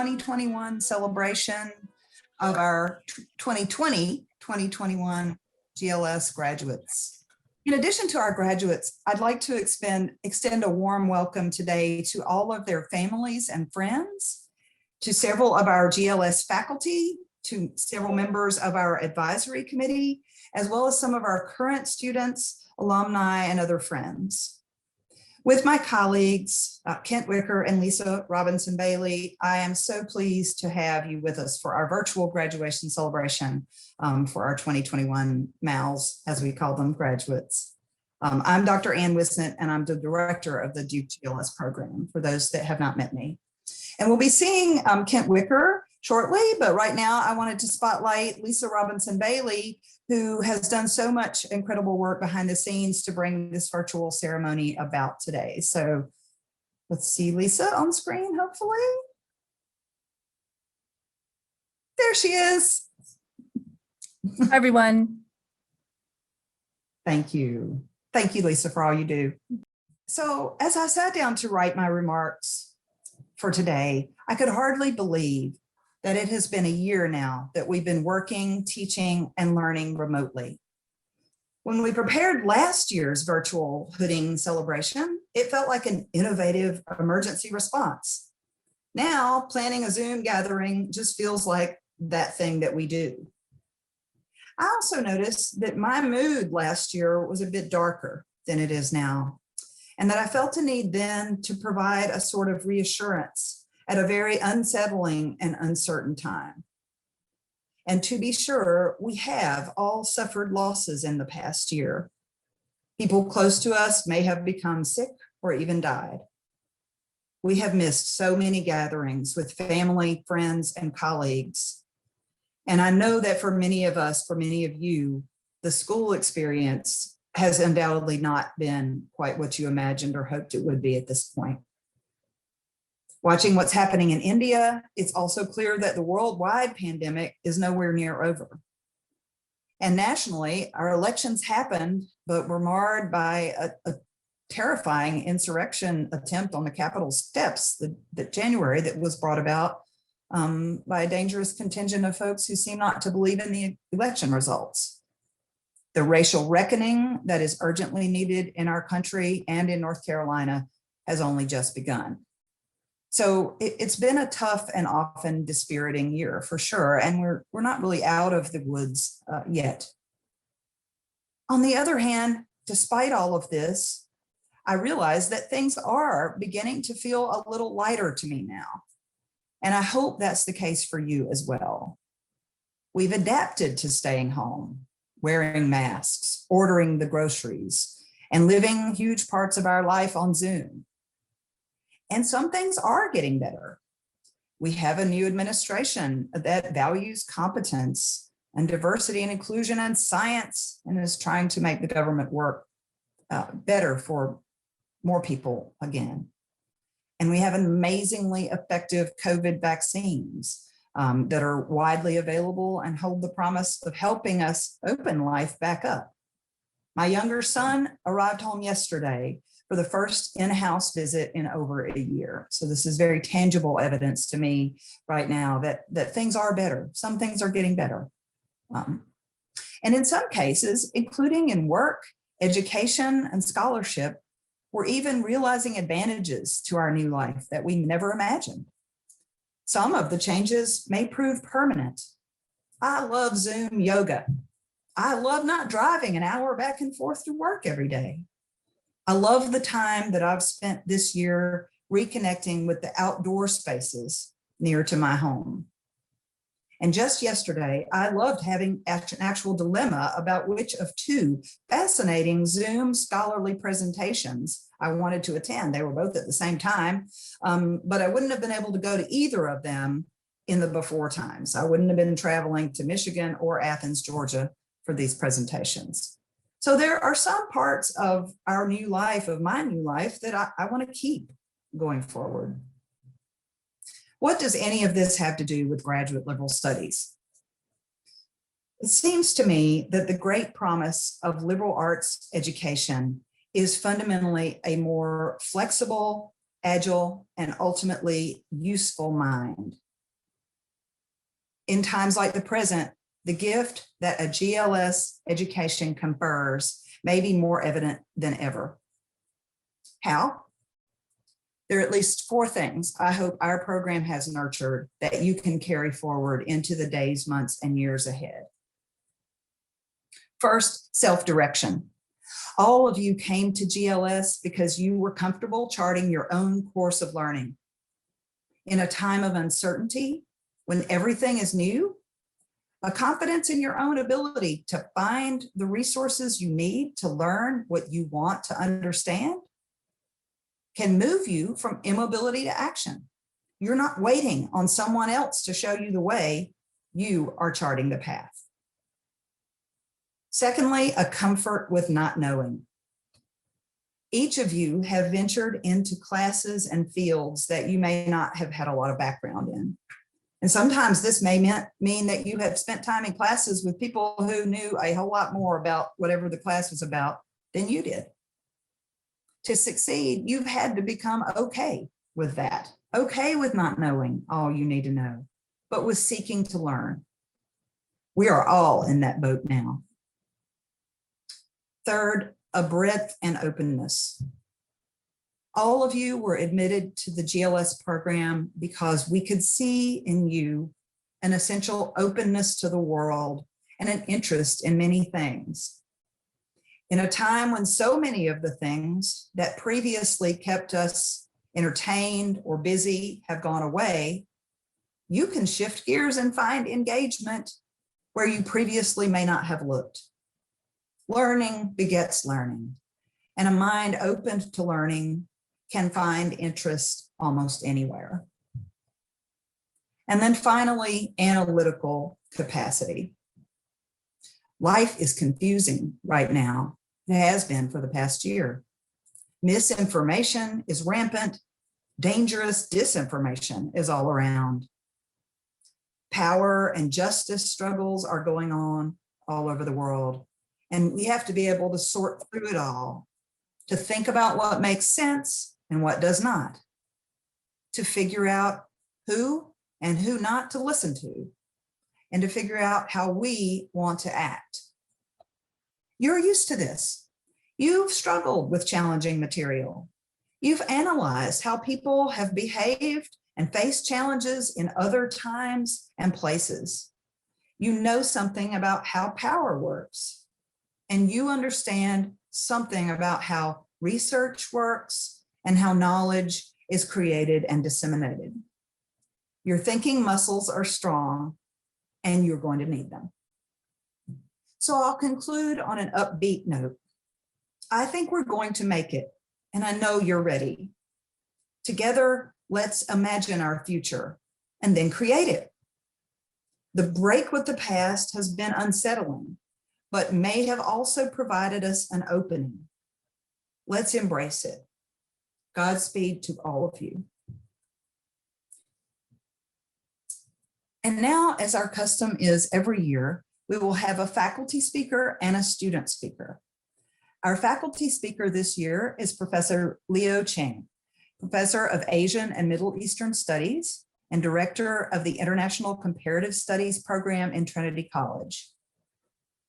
2021 celebration of our 2020-2021 GLS graduates. In addition to our graduates, I'd like to extend a warm welcome today to all of their families and friends, to several of our GLS faculty, to several members of our advisory committee, as well as some of our current students, alumni, and other friends. With my colleagues, Kent Wicker and Lisa Robinson Bailey, I am so pleased to have you with us for our virtual graduation celebration for our 2021 MALS, as we call them, graduates. I'm Dr. Ann Wisnett, and I'm the director of the Duke GLS program, for those that have not met me. And we'll be seeing Kent Wicker shortly, but right now I wanted to spotlight Lisa Robinson Bailey, who has done so much incredible work behind the scenes to bring this virtual ceremony about today. So let's see Lisa on screen, hopefully. There she is. Hi, everyone. Thank you. Thank you, Lisa, for all you do. So as I sat down to write my remarks for today, I could hardly believe that it has been a year now that we've been working, teaching, and learning remotely. When we prepared last year's virtual hooding celebration, it felt like an innovative emergency response. Now, planning a Zoom gathering just feels like that thing that we do. I also noticed that my mood last year was a bit darker than it is now, and that I felt a need then to provide a sort of reassurance at a very unsettling and uncertain time. And to be sure, we have all suffered losses in the past year. People close to us may have become sick or even died. We have missed so many gatherings with family, friends, and colleagues. And I know that for many of us, for many of you, the school experience has undoubtedly not been quite what you imagined or hoped it would be at this point. Watching what's happening in India, it's also clear that the worldwide pandemic is nowhere near over. And nationally, our elections happened, but were marred by a terrifying insurrection attempt on the Capitol steps that January that was brought about by a dangerous contingent of folks who seem not to believe in the election results. The racial reckoning that is urgently needed in our country and in North Carolina has only just begun. So it's been a tough and often dispiriting year for sure, and we're not really out of the woods yet. On the other hand, despite all of this, I realize that things are beginning to feel a little lighter to me now, and I hope that's the case for you as well. We've adapted to staying home, wearing masks, ordering the groceries, and living huge parts of our life on Zoom. And some things are getting better. We have a new administration that values competence and diversity and inclusion and science and is trying to make the government work better for more people again. And we have amazingly effective COVID vaccines that are widely available and hold the promise of helping us open life back up. My younger son arrived home yesterday for the first in-house visit in over a year. So this is very tangible evidence to me right now that things are better. Some things are getting better. And in some cases, including in work, education, and scholarship, we're even realizing advantages to our new life that we never imagined. Some of the changes may prove permanent. I love Zoom yoga. I love not driving an hour back and forth to work every day. I love the time that I've spent this year reconnecting with the outdoor spaces near to my home. And just yesterday, I loved having an actual dilemma about which of two fascinating Zoom scholarly presentations I wanted to attend. They were both at the same time, but I wouldn't have been able to go to either of them in the before times. I wouldn't have been traveling to Michigan or Athens, Georgia for these presentations. So there are some parts of our new life, of my new life, that I want to keep going forward. What does any of this have to do with graduate liberal studies? It seems to me that the great promise of liberal arts education is fundamentally a more flexible, agile, and ultimately useful mind. in times like the present, the gift that a GLS education confers may be more evident than ever. How? There are at least 4 things I hope our program has nurtured that you can carry forward into the days, months, and years ahead. First, self-direction. All of you came to GLS because you were comfortable charting your own course of learning. In a time of uncertainty, when everything is new, a confidence in your own ability to find the resources you need to learn what you want to understand can move you from immobility to action. You're not waiting on someone else to show you the way, you are charting the path. Secondly, a comfort with not knowing. Each of you have ventured into classes and fields that you may not have had a lot of background in. And sometimes this may mean that you have spent time in classes with people who knew a whole lot more about whatever the class was about than you did. To succeed, you've had to become okay with that, okay with not knowing all you need to know, but with seeking to learn. We are all in that boat now. Third, a breadth and openness. All of you were admitted to the GLS program because we could see in you an essential openness to the world and an interest in many things. In a time when so many of the things that previously kept us entertained or busy have gone away, you can shift gears and find engagement where you previously may not have looked. Learning begets learning, and a mind open to learning can find interest almost anywhere. And then finally, analytical capacity. Life is confusing right now. It has been for the past year. Misinformation is rampant. Dangerous disinformation is all around. Power and justice struggles are going on all over the world. And we have to be able to sort through it all, to think about what makes sense and what does not, to figure out who and who not to listen to, and to figure out how we want to act. You're used to this. You've struggled with challenging material. You've analyzed how people have behaved and faced challenges in other times and places. You know something about how power works, and you understand something about how research works and how knowledge is created and disseminated. Your thinking muscles are strong, and you're going to need them. So I'll conclude on an upbeat note. I think we're going to make it, and I know you're ready. Together, let's imagine our future and then create it. The break with the past has been unsettling, but may have also provided us an opening. Let's embrace it. Godspeed to all of you. And now, as our custom is every year, we will have a faculty speaker and a student speaker. Our faculty speaker this year is Professor Leo Cheng, Professor of Asian and Middle Eastern Studies and Director of the International Comparative Studies Program in Trinity College.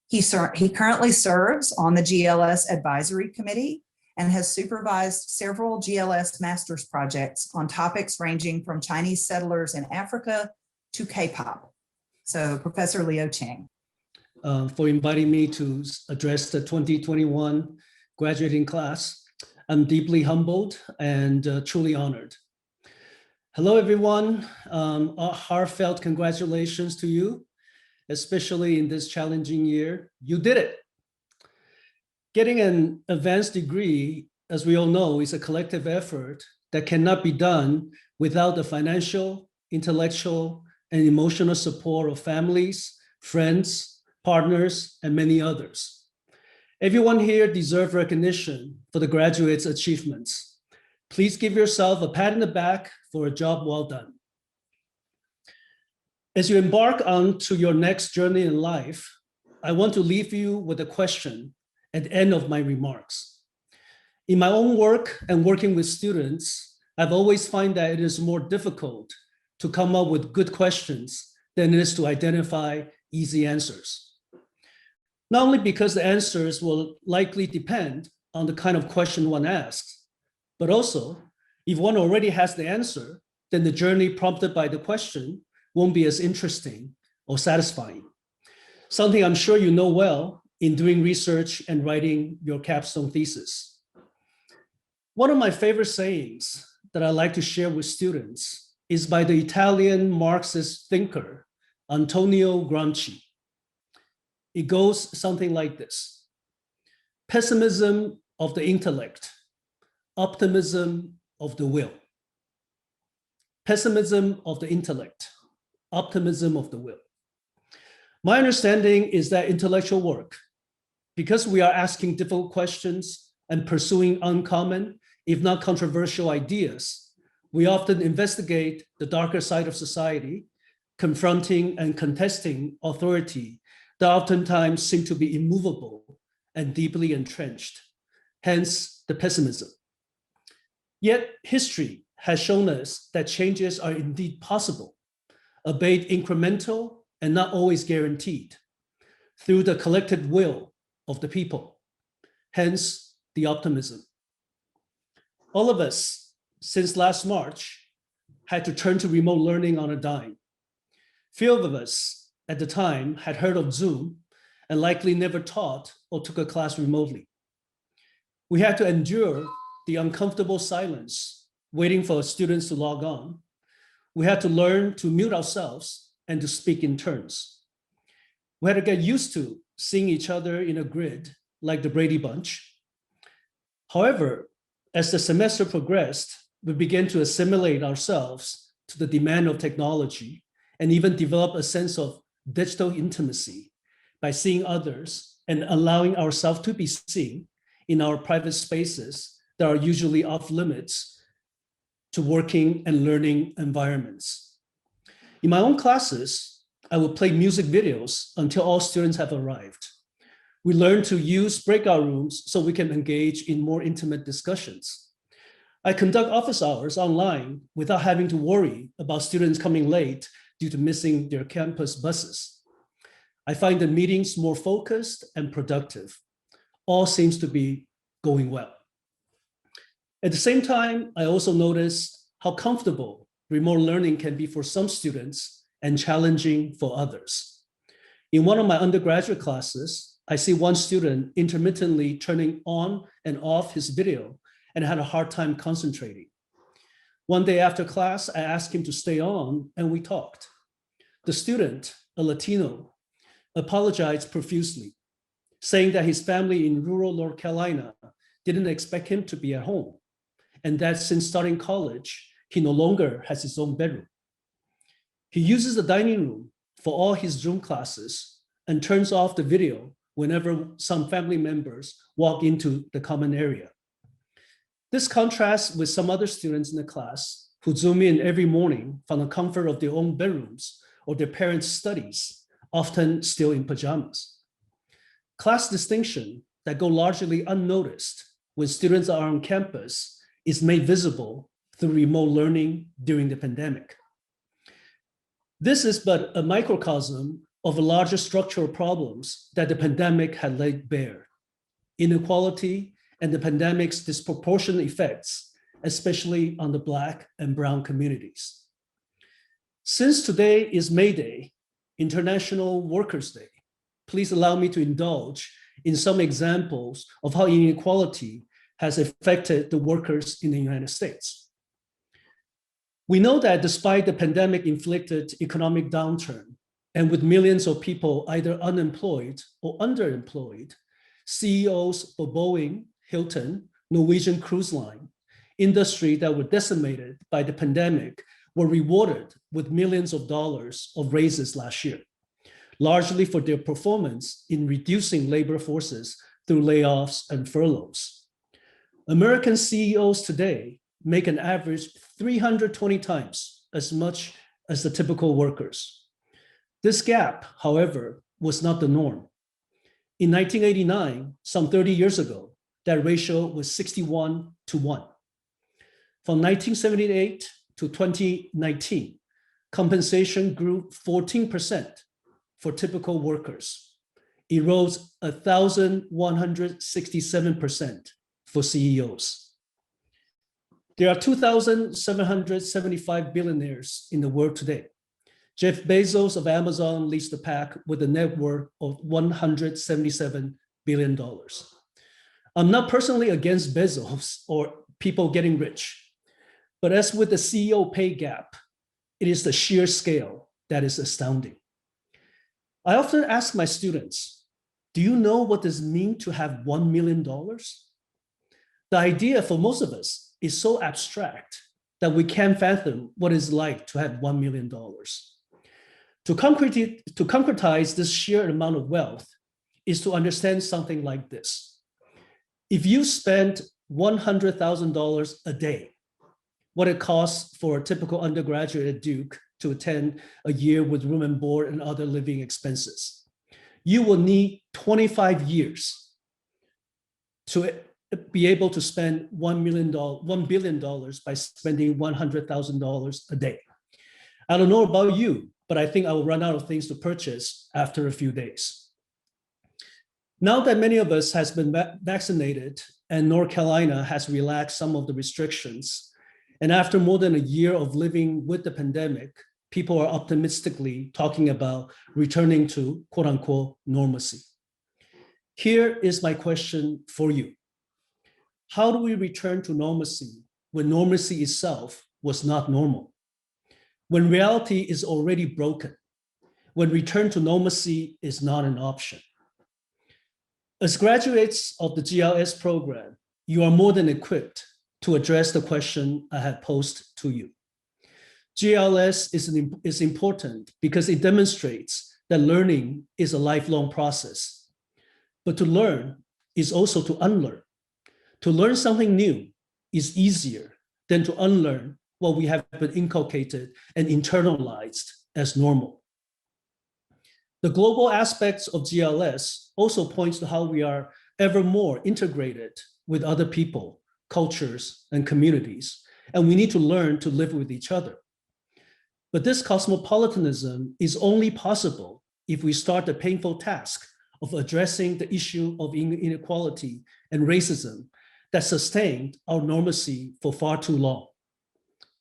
He currently serves on the GLS Advisory Committee and has supervised several GLS master's projects on topics ranging from Chinese settlers in Africa to K-pop. So Professor Leo Cheng. For inviting me to address the 2021 graduating class. I'm deeply humbled and truly honored. Hello, everyone. A heartfelt congratulations to you, especially in this challenging year. You did it. Getting an advanced degree, as we all know, is a collective effort that cannot be done without the financial, intellectual, and emotional support of families, friends, partners, and many others. Everyone here deserves recognition for the graduates' achievements. Please give yourself a pat in the back for a job well done. As you embark onto your next journey in life, I want to leave you with a question at the end of my remarks. In my own work and working with students, I've always found that it is more difficult to come up with good questions than it is to identify easy answers. Not only because the answers will likely depend on the kind of question one asks, but also if one already has the answer, then the journey prompted by the question won't be as interesting or satisfying. Something I'm sure you know well in doing research and writing your capstone thesis. One of my favorite sayings that I like to share with students is by the Italian Marxist thinker, Antonio Gramsci. It goes something like this: pessimism of the intellect, optimism of the will. Pessimism of the intellect, optimism of the will. My understanding is that intellectual work, because we are asking difficult questions and pursuing uncommon, if not controversial ideas, we often investigate the darker side of society, confronting and contesting authority that oftentimes seem to be immovable and deeply entrenched, hence the pessimism. Yet history has shown us that changes are indeed possible, albeit incremental and not always guaranteed, through the collective will of the people, hence the optimism. All of us, since last March, had to turn to remote learning on a dime. Few of us at the time had heard of Zoom and likely never taught or took a class remotely. We had to endure the uncomfortable silence, waiting for students to log on. We had to learn to mute ourselves and to speak in turns. We had to get used to seeing each other in a grid like the Brady Bunch. However, as the semester progressed, we began to assimilate ourselves to the demand of technology and even develop a sense of digital intimacy by seeing others and allowing ourselves to be seen in our private spaces that are usually off limits to working and learning environments. In my own classes, I would play music videos until all students have arrived. We learn to use breakout rooms so we can engage in more intimate discussions. I conduct office hours online without having to worry about students coming late due to missing their campus buses. I find the meetings more focused and productive. All seems to be going well. At the same time, I also noticed how comfortable remote learning can be for some students and challenging for others. In one of my undergraduate classes, I see one student intermittently turning on and off his video and had a hard time concentrating. One day after class, I asked him to stay on and we talked. The student, a Latino, apologized profusely, saying that his family in rural North Carolina didn't expect him to be at home, and that since starting college, he no longer has his own bedroom. He uses the dining room for all his Zoom classes and turns off the video whenever some family members walk into the common area. This contrasts with some other students in the class who Zoom in every morning from the comfort of their own bedrooms or their parents' studies, often still in pajamas. Class distinction that go largely unnoticed when students are on campus is made visible through remote learning during the pandemic. This is but a microcosm of larger structural problems that the pandemic had laid bare: inequality and the pandemic's disproportionate effects, especially on the Black and Brown communities. Since today is May Day, International Workers' Day, please allow me to indulge in some examples of how inequality has affected the workers in the United States. We know that despite the pandemic-inflicted economic downturn, and with millions of people either unemployed or underemployed, CEOs for Boeing, Hilton, Norwegian Cruise Line, industry that were decimated by the pandemic, were rewarded with millions of dollars of raises last year, largely for their performance in reducing labor forces through layoffs and furloughs. American CEOs today make an average 320 times as much as the typical workers. This gap, however, was not the norm. In 1989, some 30 years ago, that ratio was 61-1. From 1978 to 2019, compensation grew 14% for typical workers. It rose 1,167% for CEOs. There are 2,775 billionaires in the world today. Jeff Bezos of Amazon leads the pack with a net worth of $177 billion. I'm not personally against Bezos or people getting rich, but as with the CEO pay gap, it is the sheer scale that is astounding. I often ask my students, do you know what does it mean to have $1 million? The idea for most of us is so abstract that we can't fathom what it's like to have $1 million. To concretize this sheer amount of wealth is to understand something like this. If you spend $100,000 a day, what it costs for a typical undergraduate at Duke to attend a year with room and board and other living expenses, you will need 25 years to be able to spend $1 billion by spending $100,000 a day. I don't know about you, but I think I will run out of things to purchase after a few days. Now that many of us has been vaccinated and North Carolina has relaxed some of the restrictions, and after more than a year of living with the pandemic, people are optimistically talking about returning to quote unquote normalcy. Here is my question for you. How do we return to normalcy when normalcy itself was not normal? When reality is already broken, when return to normalcy is not an option. As graduates of the GLS program, you are more than equipped to address the question I have posed to you. GLS is important because it demonstrates that learning is a lifelong process. But to learn is also to unlearn. To learn something new is easier than to unlearn what we have been inculcated and internalized as normal. The global aspects of GLS also points to how we are ever more integrated with other people, cultures, and communities, and we need to learn to live with each other. But this cosmopolitanism is only possible if we start the painful task of addressing the issue of inequality and racism that sustained our normalcy for far too long.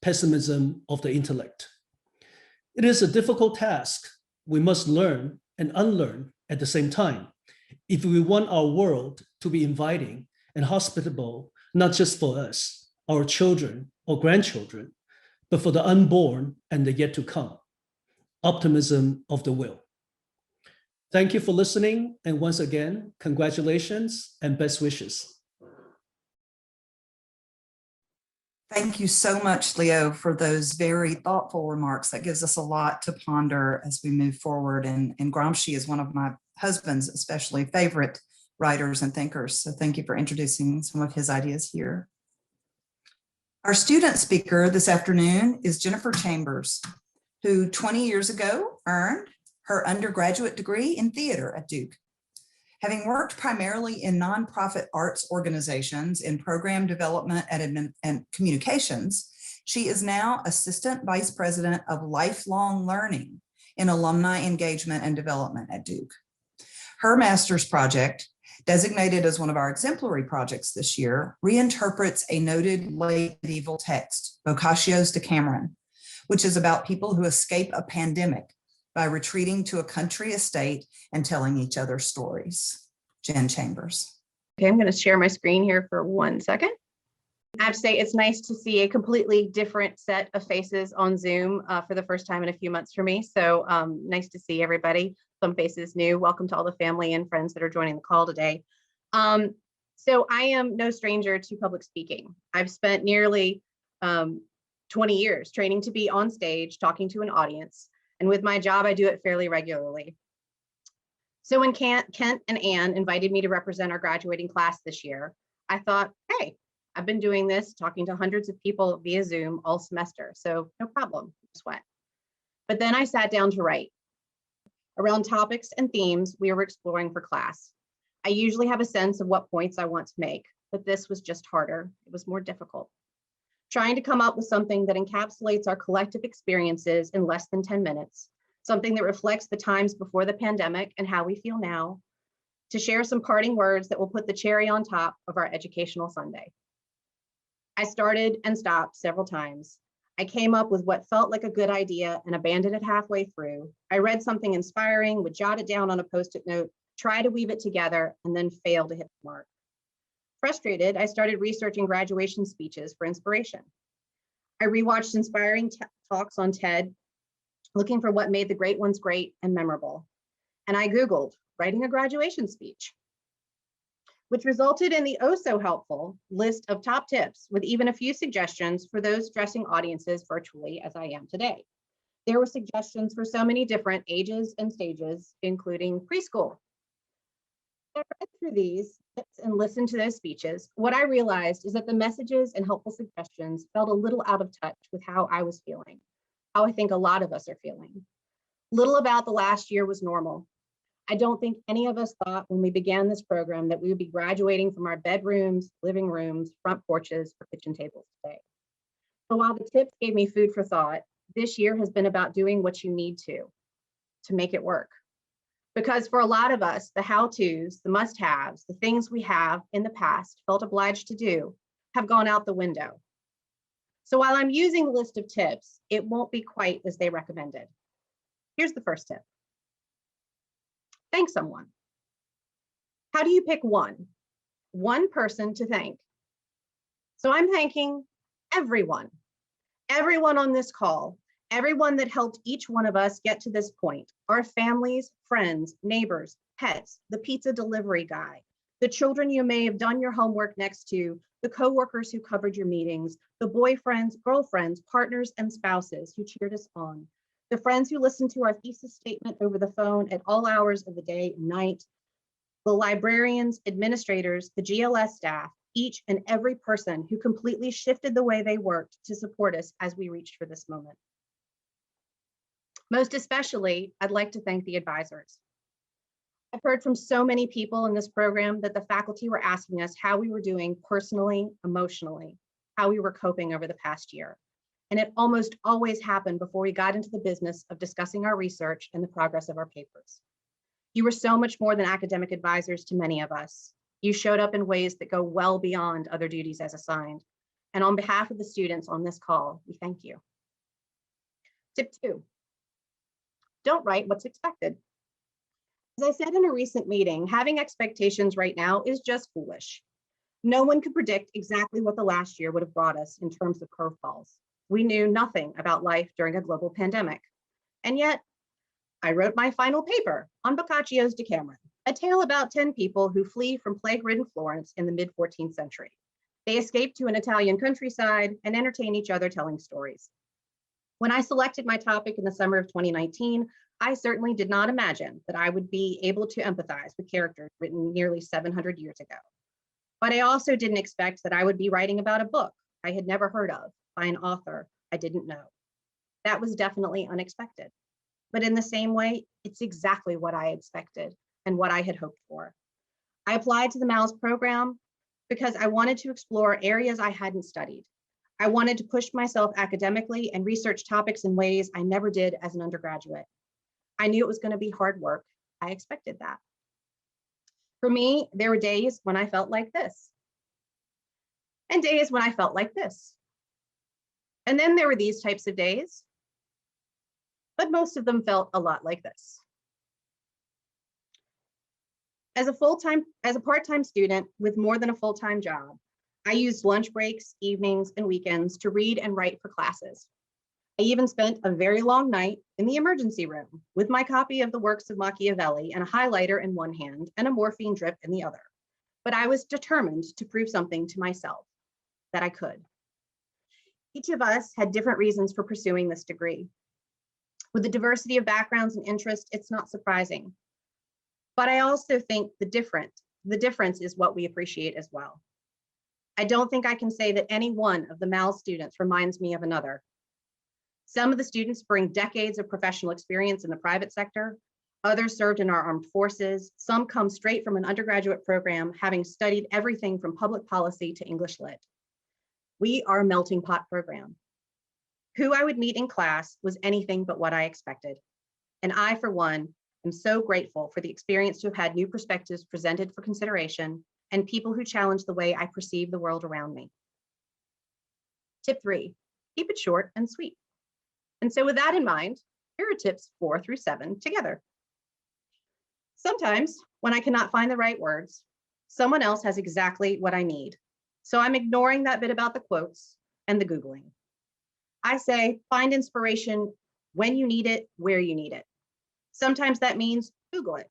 Pessimism of the intellect. It is a difficult task we must learn and unlearn at the same time if we want our world to be inviting and hospitable, not just for us, our children or grandchildren, but for the unborn and the yet to come. Optimism of the will. Thank you for listening, and once again, congratulations and best wishes. Thank you so much, Leo, for those very thoughtful remarks. That gives us a lot to ponder as we move forward. And Gramsci is one of my husband's especially favorite writers and thinkers. So thank you for introducing some of his ideas here. Our student speaker this afternoon is Jennifer Chambers, who 20 years ago earned her undergraduate degree in theater at Duke. Having worked primarily in nonprofit arts organizations in program development and communications, she is now Assistant Vice President of Lifelong Learning in Alumni Engagement and Development at Duke. Her master's project, designated as one of our exemplary projects this year, reinterprets a noted late medieval text, Boccaccio's Decameron, which is about people who escape a pandemic by retreating to a country estate and telling each other stories. Jen Chambers. Okay, I'm going to share my screen here for 1 second. I have to say it's nice to see a completely different set of faces on Zoom for the first time in a few months for me. So nice to see everybody. Some faces new. Welcome to all the family and friends that are joining the call today. So I am no stranger to public speaking. I've spent nearly 20 years training to be on stage, talking to an audience. And with my job, I do it fairly regularly. So when Kent and Anne invited me to represent our graduating class this year, I thought, hey, I've been doing this, talking to hundreds of people via Zoom all semester, so no problem, sweat. But then I sat down to write. Around topics and themes we were exploring for class. I usually have a sense of what points I want to make, but this was just harder. It was more difficult. trying to come up with something that encapsulates our collective experiences in less than 10 minutes, something that reflects the times before the pandemic and how we feel now, to share some parting words that will put the cherry on top of our educational Sunday. I started and stopped several times. I came up with what felt like a good idea and abandoned it halfway through. I read something inspiring, would jot it down on a Post-it note, try to weave it together, and then fail to hit the mark. Frustrated, I started researching graduation speeches for inspiration. I rewatched inspiring talks on TED, looking for what made the great ones great and memorable. And I Googled writing a graduation speech, which resulted in the oh-so-helpful list of top tips with even a few suggestions for those addressing audiences virtually as I am today. There were suggestions for so many different ages and stages, including preschool. I read through these tips and listened to those speeches. What I realized is that the messages and helpful suggestions felt a little out of touch with how I was feeling, how I think a lot of us are feeling. Little about the last year was normal. I don't think any of us thought when we began this program that we would be graduating from our bedrooms, living rooms, front porches, or kitchen tables today. So while the tips gave me food for thought, this year has been about doing what you need to make it work. Because for a lot of us, the how-tos, the must-haves, the things we have in the past felt obliged to do have gone out the window. So while I'm using the list of tips, it won't be quite as they recommended. Here's the first tip. Thank someone. How do you pick one person to thank? So I'm thanking everyone on this call, everyone that helped each one of us get to this point, our families, friends, neighbors, pets, the pizza delivery guy, the children you may have done your homework next to, the coworkers who covered your meetings, the boyfriends, girlfriends, partners, and spouses who cheered us on, the friends who listened to our thesis statement over the phone at all hours of the day and night, the librarians, administrators, the GLS staff, each and every person who completely shifted the way they worked to support us as we reached for this moment. Most especially, I'd like to thank the advisors. I've heard from so many people in this program that the faculty were asking us how we were doing personally, emotionally, how we were coping over the past year. And it almost always happened before we got into the business of discussing our research and the progress of our papers. You were so much more than academic advisors to many of us. You showed up in ways that go well beyond other duties as assigned. And on behalf of the students on this call, we thank you. Tip 2, don't write what's expected. As I said in a recent meeting, having expectations right now is just foolish. No one could predict exactly what the last year would have brought us in terms of curveballs. We knew nothing about life during a global pandemic. And yet, I wrote my final paper on Boccaccio's Decameron, a tale about 10 people who flee from plague-ridden Florence in the mid-14th century. They escape to an Italian countryside and entertain each other telling stories. When I selected my topic in the summer of 2019, I certainly did not imagine that I would be able to empathize with characters written nearly 700 years ago. But I also didn't expect that I would be writing about a book I had never heard of by an author I didn't know. That was definitely unexpected. But in the same way, it's exactly what I expected and what I had hoped for. I applied to the MALS program because I wanted to explore areas I hadn't studied. I wanted to push myself academically and research topics in ways I never did as an undergraduate. I knew it was going to be hard work. I expected that. For me, there were days when I felt like this, and days when I felt like this. And then there were these types of days, but most of them felt a lot like this. As a part-time student with more than a full-time job, I used lunch breaks, evenings, and weekends to read and write for classes. I even spent a very long night in the emergency room with my copy of the works of Machiavelli and a highlighter in one hand and a morphine drip in the other. But I was determined to prove something to myself, that I could. Each of us had different reasons for pursuing this degree. With the diversity of backgrounds and interests, it's not surprising. But I also think the difference is what we appreciate as well. I don't think I can say that any one of the MALS students reminds me of another. Some of the students bring decades of professional experience in the private sector. Others served in our armed forces. Some come straight from an undergraduate program, having studied everything from public policy to English Lit. We are a melting pot program. Who I would meet in class was anything but what I expected. And I, for one, am so grateful for the experience to have had new perspectives presented for consideration and people who challenge the way I perceive the world around me. Tip 3, keep it short and sweet. And so with that in mind, here are tips 4 through 7 together. Sometimes when I cannot find the right words, someone else has exactly what I need. So I'm ignoring that bit about the quotes and the Googling. I say, find inspiration when you need it, where you need it. Sometimes that means Google it.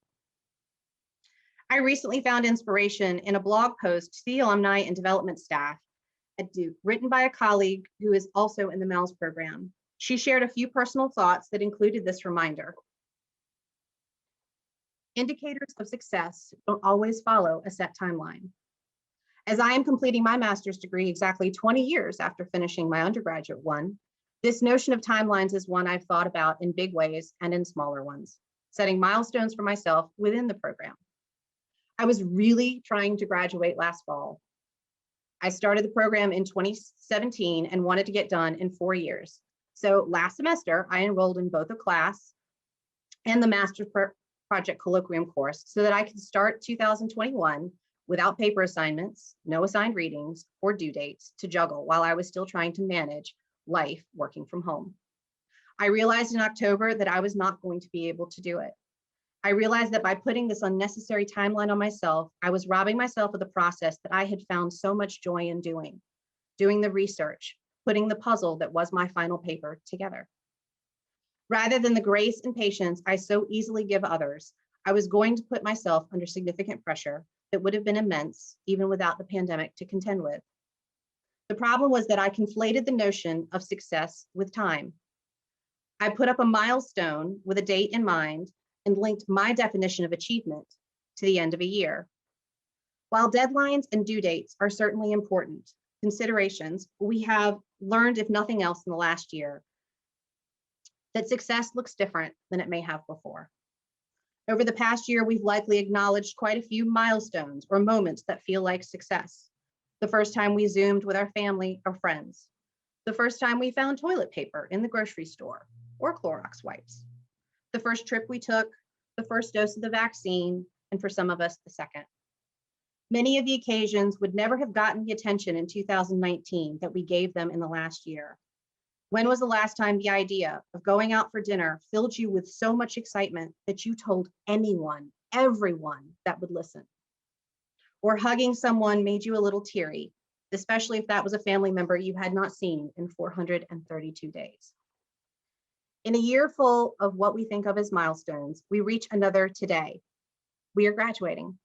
I recently found inspiration in a blog post to the alumni and development staff at Duke, written by a colleague who is also in the MELS program. She shared a few personal thoughts that included this reminder. Indicators of success don't always follow a set timeline. As I am completing my master's degree exactly 20 years after finishing my undergraduate one, this notion of timelines is one I've thought about in big ways and in smaller ones, setting milestones for myself within the program. I was really trying to graduate last fall. I started the program in 2017 and wanted to get done in 4 years. So last semester, I enrolled in both a class and the Master's Project Colloquium course so that I could start 2021 without paper assignments, no assigned readings or due dates to juggle while I was still trying to manage life working from home. I realized in October that I was not going to be able to do it. I realized that by putting this unnecessary timeline on myself, I was robbing myself of the process that I had found so much joy in doing the research, putting the puzzle that was my final paper together. Rather than the grace and patience I so easily give others, I was going to put myself under significant pressure that would have been immense even without the pandemic to contend with. The problem was that I conflated the notion of success with time. I put up a milestone with a date in mind and linked my definition of achievement to the end of a year. While deadlines and due dates are certainly important considerations, we have learned, if nothing else in the last year, that success looks different than it may have before. Over the past year, we've likely acknowledged quite a few milestones or moments that feel like success. The first time we Zoomed with our family or friends. The first time we found toilet paper in the grocery store or Clorox wipes. The first trip we took, the first dose of the vaccine, and for some of us, the second. Many of the occasions would never have gotten the attention in 2019 that we gave them in the last year. When was the last time the idea of going out for dinner filled you with so much excitement that you told anyone, everyone that would listen? Or hugging someone made you a little teary, especially if that was a family member you had not seen in 432 days. In a year full of what we think of as milestones, we reach another today. We are graduating.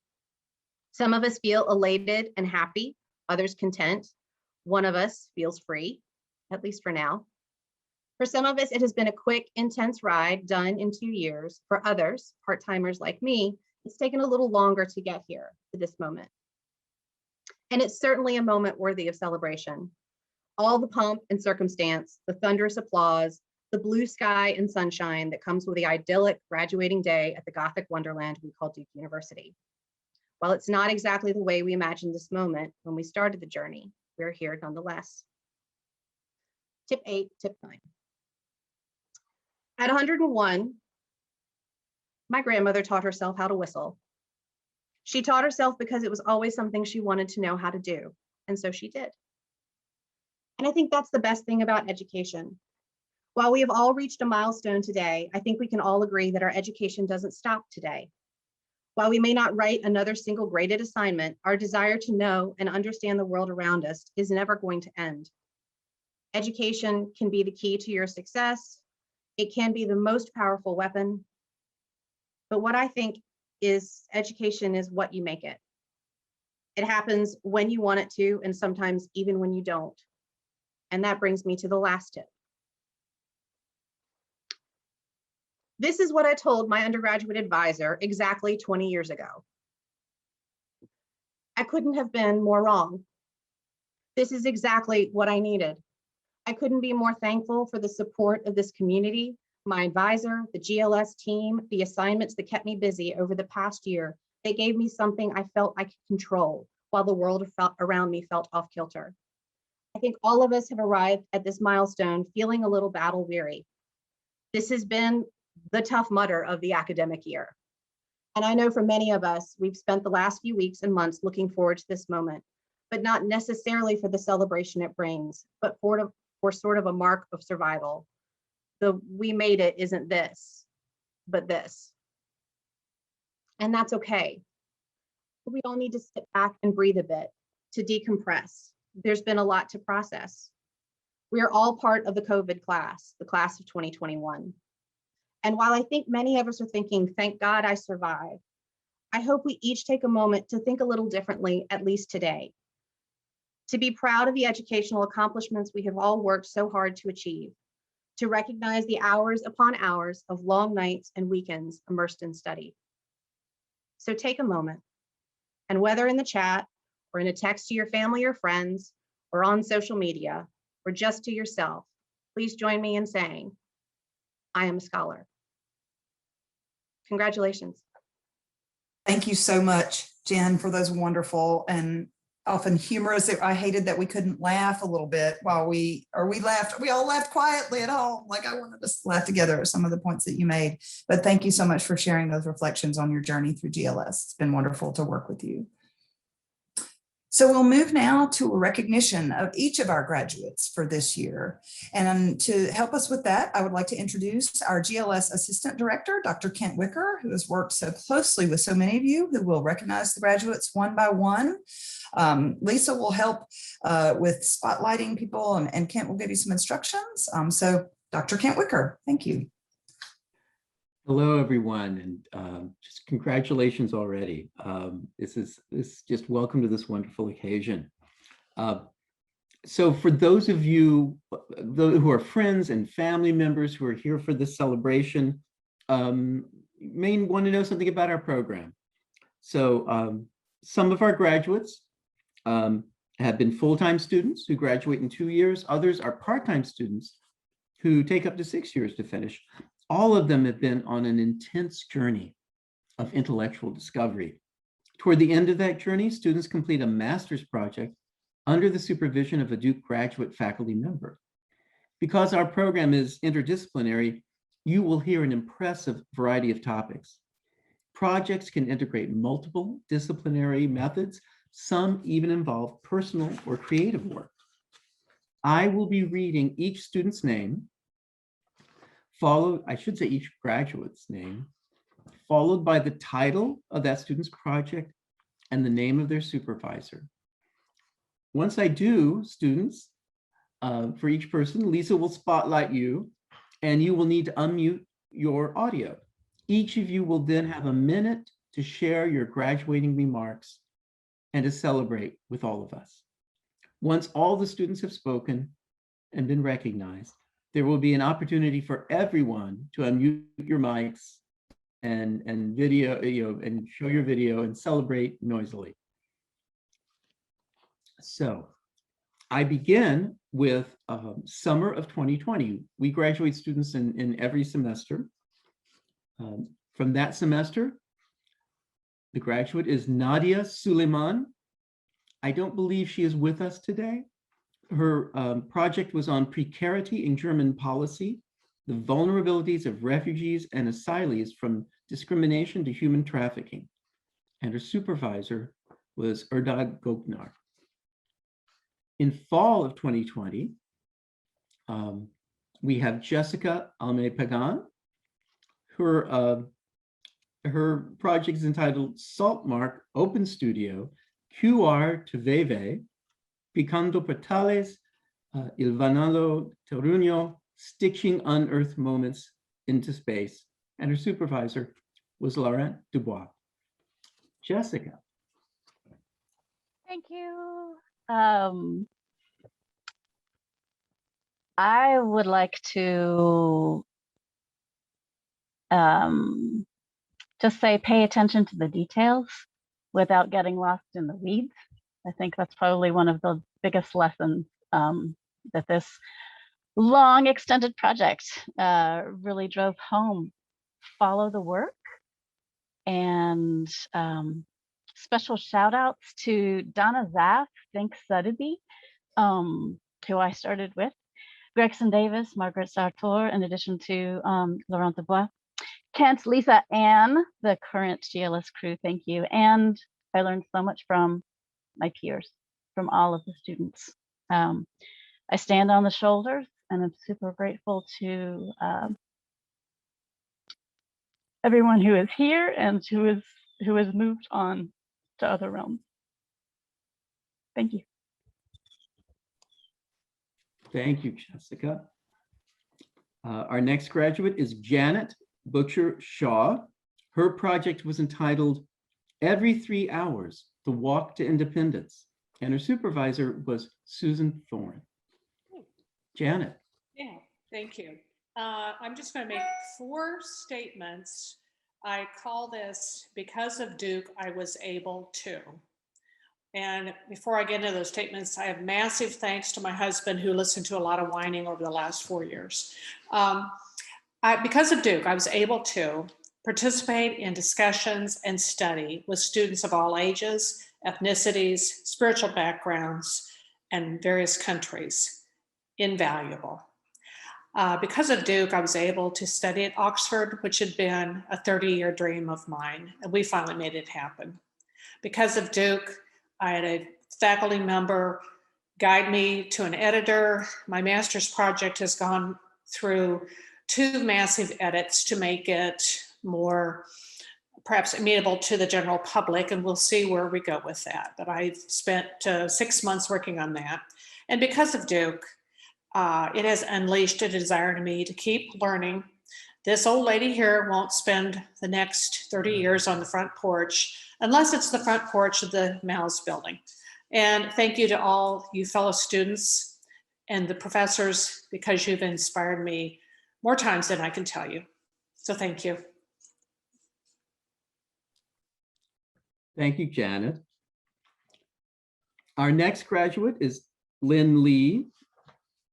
Some of us feel elated and happy, others content. One of us feels free, at least for now. For some of us, it has been a quick, intense ride done in 2 years. For others, part-timers like me, it's taken a little longer to get here to this moment. And it's certainly a moment worthy of celebration. All the pomp and circumstance, the thunderous applause, the blue sky and sunshine that comes with the idyllic graduating day at the Gothic wonderland we call Duke University. While it's not exactly the way we imagined this moment when we started the journey, we're here nonetheless. Tip 8, tip 9. At 101, my grandmother taught herself how to whistle. She taught herself because it was always something she wanted to know how to do, and so she did. And I think that's the best thing about education. While we have all reached a milestone today, I think we can all agree that our education doesn't stop today. While we may not write another single graded assignment, our desire to know and understand the world around us is never going to end. Education can be the key to your success. It can be the most powerful weapon. But what I think is education is what you make it. It happens when you want it to, and sometimes even when you don't. And that brings me to the last tip. This is what I told my undergraduate advisor exactly 20 years ago. I couldn't have been more wrong. This is exactly what I needed. I couldn't be more thankful for the support of this community, my advisor, the GLS team, the assignments that kept me busy over the past year. They gave me something I felt I could control while the world around me felt off kilter. I think all of us have arrived at this milestone feeling a little battle weary. This has been the Tough Mudder of the academic year. And I know for many of us, we've spent the last few weeks and months looking forward to this moment, but not necessarily for the celebration it brings, but for sort of a mark of survival. The "we made it" isn't this, but this. And that's okay. We all need to sit back and breathe a bit, to decompress. There's been a lot to process. We are all part of the COVID class, the class of 2021. And while I think many of us are thinking, thank God I survived, I hope we each take a moment to think a little differently, at least today. To be proud of the educational accomplishments we have all worked so hard to achieve, to recognize the hours upon hours of long nights and weekends immersed in study. So take a moment, and whether in the chat or in a text to your family or friends, or on social media, or just to yourself, please join me in saying, I am a scholar. Congratulations. Thank you so much, Jen, for those wonderful and often humorous. I hated that we couldn't laugh a little bit while we laughed. We all laughed quietly at home. Like I wanted us to laugh together at some of the points that you made. But thank you so much for sharing those reflections on your journey through GLS. It's been wonderful to work with you. So we'll move now to a recognition of each of our graduates for this year. And to help us with that, I would like to introduce our GLS Assistant Director, Dr. Kent Wicker, who has worked so closely with so many of you, who will recognize the graduates one by one. Lisa will help with spotlighting people, and Kent will give you some instructions. So Dr. Kent Wicker, thank you. Hello, everyone, and just congratulations already. This is just welcome to this wonderful occasion. So for those of you who are friends and family members who are here for this celebration, you may want to know something about our program. So some of our graduates have been full-time students who graduate in 2 years. Others are part-time students who take up to 6 years to finish. All of them have been on an intense journey of intellectual discovery. Toward the end of that journey, students complete a master's project under the supervision of a Duke graduate faculty member. Because our program is interdisciplinary, you will hear an impressive variety of topics. Projects can integrate multiple disciplinary methods. Some even involve personal or creative work. I will be reading each student's name, each graduate's name, followed by the title of that student's project and the name of their supervisor. Once I do, students, for each person, Lisa will spotlight you, and you will need to unmute your audio. Each of you will then have a minute to share your graduating remarks and to celebrate with all of us. Once all the students have spoken and been recognized, there will be an opportunity for everyone to unmute your mics and video, and show your video and celebrate noisily. So I begin with summer of 2020. We graduate students in every semester. From that semester, the graduate is Nadia Suleiman. I don't believe she is with us today. Her project was on precarity in German policy, the vulnerabilities of refugees and asylees from discrimination to human trafficking. And her supervisor was Erdad Goknar. In fall of 2020, we have Jessica Alme-Pagan. Her project is entitled Saltmark Open Studio, QR to Veve, Picando Portales, Il Vanalo Terruño, Stitching Unearthed Moments into Space, and her supervisor was Laurent Dubois. Jessica. Thank you. I would like to just say pay attention to the details without getting lost in the weeds. I think that's probably one of the biggest lessons that this long extended project really drove home. Follow the work, and special shout outs to Donna Zaff, Think Sotheby, who I started with, Gregson Davis, Margaret Sartor, in addition to Laurent Dubois, Kent, Lisa, Anne, the current GLS crew, thank you. And I learned so much from my peers, from all of the students. I stand on the shoulders, and I'm super grateful to everyone who is here and who has moved on to other realms. Thank you. Thank you, Jessica. Our next graduate is Janet Butcher Shaw. Her project was entitled Every 3 Hours, The Walk to Independence, and her supervisor was Susan Thorne. Janet. Yeah, thank you. I'm just going to make 4 statements. I call this because of Duke, I was able to. And before I get into those statements, I have massive thanks to my husband who listened to a lot of whining over the last 4 years. Because of Duke, I was able to participate in discussions and study with students of all ages, ethnicities, spiritual backgrounds, and various countries. Invaluable. Because of Duke, I was able to study at Oxford, which had been a 30-year dream of mine, and we finally made it happen. Because of Duke, I had a faculty member guide me to an editor. My master's project has gone through 2 massive edits to make it more perhaps amenable to the general public, and we'll see where we go with that. But I spent 6 months working on that. And because of Duke, it has unleashed a desire in me to keep learning. This old lady here won't spend the next 30 years on the front porch unless it's the front porch of the Mouse building. And thank you to all you fellow students and the professors, because you've inspired me more times than I can tell you. So thank you. Thank you, Janet. Our next graduate is Lin Lee.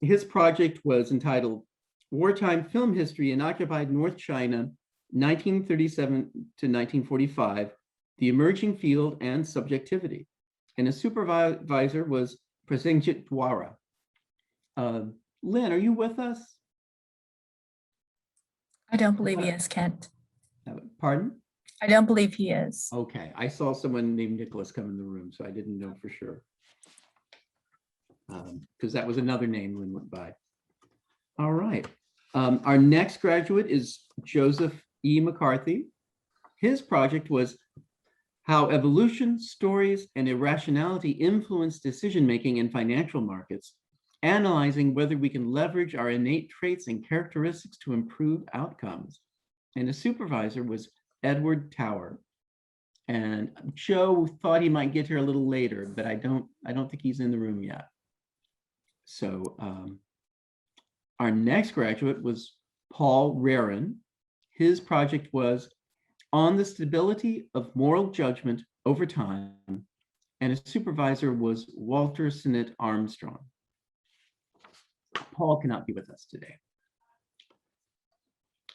His project was entitled Wartime Film History in Occupied North China, 1937 to 1945, The Emerging Field and Subjectivity. And his supervisor was Prasenjit Dwara. Lynn, are you with us? I don't believe he is, Kent. Pardon? I don't believe he is. Okay, I saw someone named Nicholas come in the room, so I didn't know for sure. Because that was another name Lynn went by. All right. Our next graduate is Joseph E. McCarthy. His project was How Evolution, Stories, and Irrationality Influence Decision-Making in Financial Markets, analyzing whether we can leverage our innate traits and characteristics to improve outcomes. And his supervisor was Edward Tower. And Joe thought he might get here a little later, but I don't think he's in the room yet. So our next graduate was Paul Rarin. His project was On the Stability of Moral Judgment Over Time, and his supervisor was Walter Sinnott Armstrong. Paul cannot be with us today.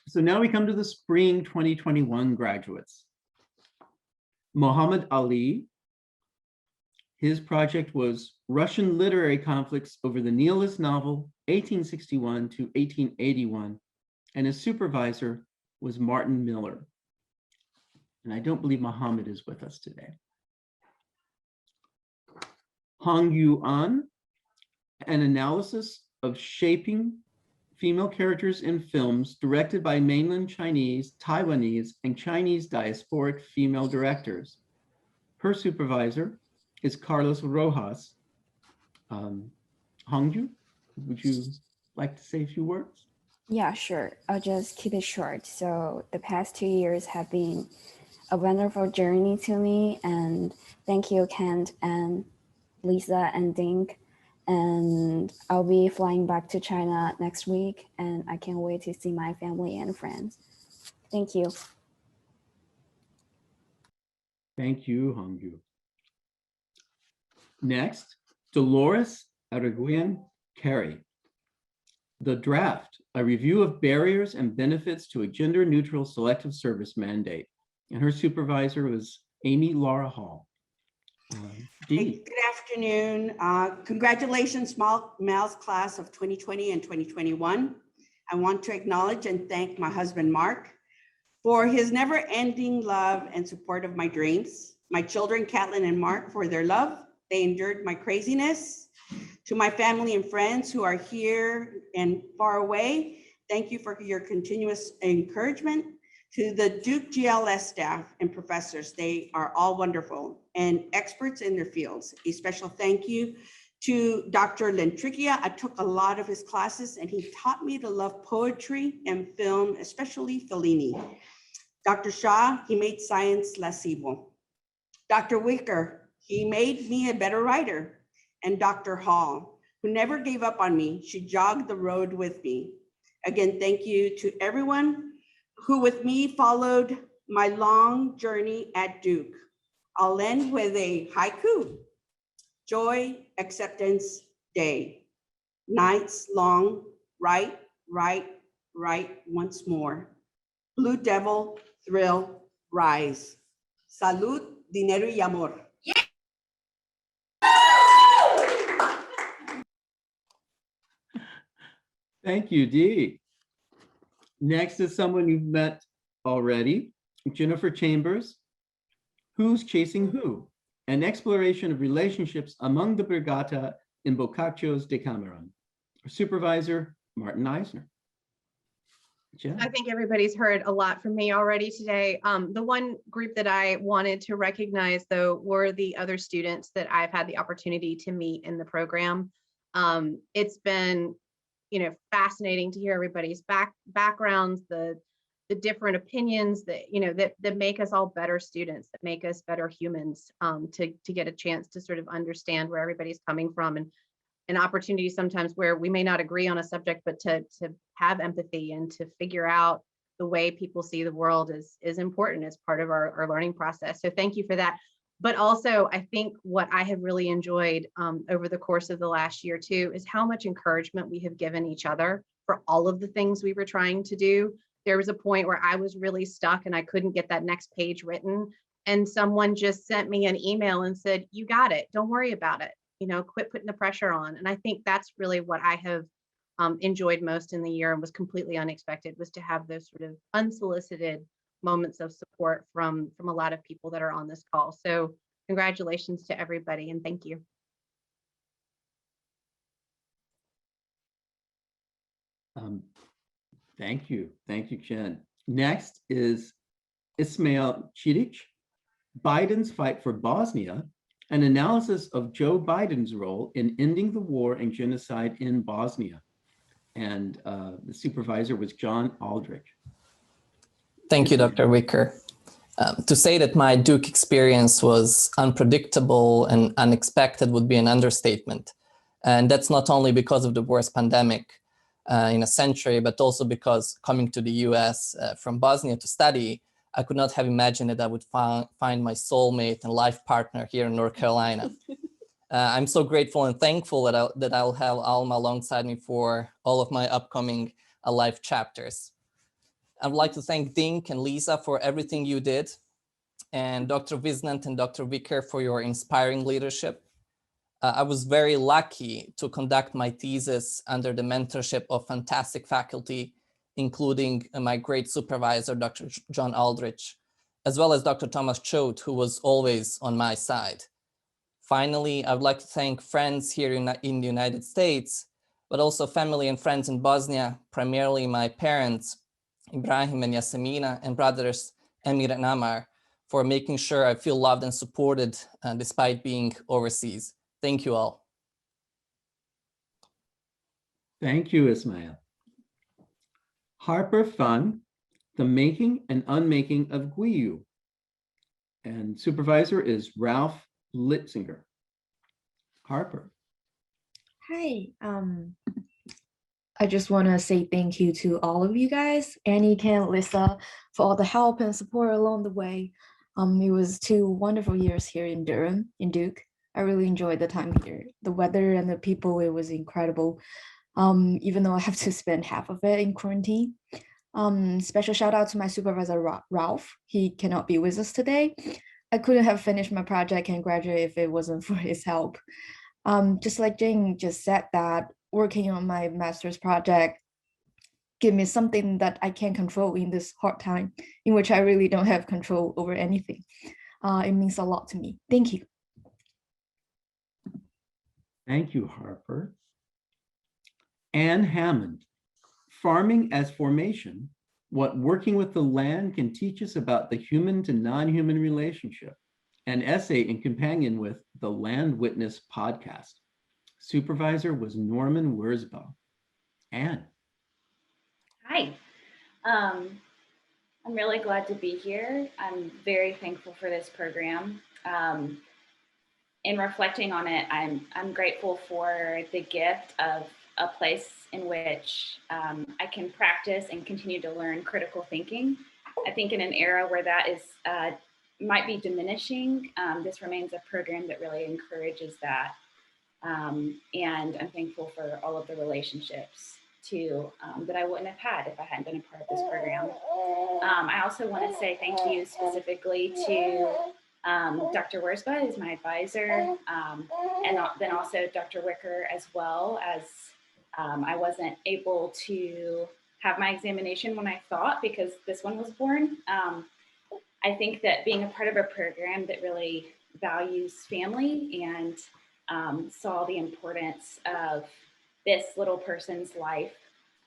So now we come to the spring 2021 graduates. Muhammad Ali. His project was Russian Literary Conflicts over the Nihilist Novel, 1861 to 1881, and his supervisor was Martin Miller. And I don't believe Muhammad is with us today. Hong Yu An, an analysis of shaping female characters in films directed by mainland Chinese, Taiwanese, and Chinese diasporic female directors. Her supervisor is Carlos Rojas. Hongju, would you like to say a few words? Yeah, sure. I'll just keep it short. So the past 2 years have been a wonderful journey to me, and thank you, Kent and Lisa and Dink. And I'll be flying back to China next week, and I can't wait to see my family and friends. Thank you. Thank you, Hongju. Next, Dolores Araguian Carey. The Draft, a review of barriers and benefits to a gender-neutral selective service mandate. And her supervisor was Amy Laura Hall. Dee. Hey, good afternoon. Congratulations, Mal's class of 2020 and 2021. I want to acknowledge and thank my husband, Mark, for his never-ending love and support of my dreams. My children, Catlin and Mark, for their love. They endured my craziness. To my family and friends who are here and far away, thank you for your continuous encouragement. To the Duke GLS staff and professors, they are all wonderful and experts in their fields. A special thank you to Dr. Lentrigia. I took a lot of his classes and he taught me to love poetry and film, especially Fellini. Dr. Shah, he made science less evil. Dr. Wicker, he made me a better writer. And Dr. Hall, who never gave up on me. She jogged the road with me. Again, thank you to everyone who with me followed my long journey at Duke. I'll end with a haiku. Joy, acceptance, day. Nights long, write, write, write once more. Blue devil, thrill, rise. Salud, dinero y amor. Thank you, Dee. Next is someone you've met already, Jennifer Chambers. Who's Chasing Who? An exploration of relationships among the Brigata in Boccaccio's Decameron. Supervisor, Martin Eisner. Jen. I think everybody's heard a lot from me already today. The one group that I wanted to recognize, though, were the other students that I've had the opportunity to meet in the program. It's been, fascinating to hear everybody's backgrounds, the different opinions that that make us all better students, that make us better humans, to get a chance to sort of understand where everybody's coming from, and an opportunity sometimes where we may not agree on a subject, but to have empathy and to figure out the way people see the world is important as part of our learning process. So thank you for that. But also, I think what I have really enjoyed over the course of the last year too is how much encouragement we have given each other for all of the things we were trying to do. There was a point where I was really stuck and I couldn't get that next page written. And someone just sent me an email and said, "You got it. Don't worry about it. Quit putting the pressure on." And I think that's really what I have enjoyed most in the year and was completely unexpected, was to have those sort of unsolicited moments of support from a lot of people that are on this call. So congratulations to everybody and thank you. Thank you. Thank you, Jen. Next is Ismail Cidic, Biden's Fight for Bosnia, an analysis of Joe Biden's role in ending the war and genocide in Bosnia. And the supervisor was John Aldrich. Thank you, Dr. Wicker. To say that my Duke experience was unpredictable and unexpected would be an understatement. And that's not only because of the worst pandemic in a century, but also because coming to the US from Bosnia to study, I could not have imagined that I would find my soulmate and life partner here in North Carolina. I'm so grateful and thankful that I'll have Alma alongside me for all of my upcoming life chapters. I'd like to thank Dink and Lisa for everything you did, and Dr. Wisnant and Dr. Wicker for your inspiring leadership. I was very lucky to conduct my thesis under the mentorship of fantastic faculty, including my great supervisor, Dr. John Aldrich, as well as Dr. Thomas Choate, who was always on my side. Finally, I would like to thank friends here in the United States, but also family and friends in Bosnia, primarily my parents, Ibrahim and Yasemina, and brothers Emir and Amar, for making sure I feel loved and supported despite being overseas. Thank you all. Thank you, Ismail. Harper Fun, The Making and Unmaking of Guiyu. And supervisor is Ralph Litzinger. Harper. Hi, I just want to say thank you to all of you guys, Annie, Ken, Lisa, for all the help and support along the way. It was 2 wonderful years here in Durham, in Duke. I really enjoyed the time here. The weather and the people, it was incredible. Even though I have to spend half of it in quarantine. Special shout out to my supervisor, Ralph. He cannot be with us today, I couldn't have finished my project and graduate if it wasn't for his help. Just like Jane just said, that working on my master's project give me something that I can control in this hard time in which I really don't have control over anything. It means a lot to me. Thank you. Thank you, Harper. Anne Hammond, Farming as Formation, What Working with the Land Can Teach Us About the Human to Non-Human Relationship, an essay in companion with the Land Witness podcast. Supervisor was Norman Wurzbaugh. Anne. Hi. I'm really glad to be here. I'm very thankful for this program. In reflecting on it, I'm grateful for the gift of a place in which I can practice and continue to learn critical thinking. I think in an era where that is might be diminishing, this remains a program that really encourages that. And I'm thankful for all of the relationships too that I wouldn't have had if I hadn't been a part of this program. I also want to say thank you specifically to Dr. Wurzbaugh, who's my advisor, and then also Dr. Wicker as well, as I wasn't able to have my examination when I thought because this one was born. I think that being a part of a program that really values family and saw the importance of this little person's life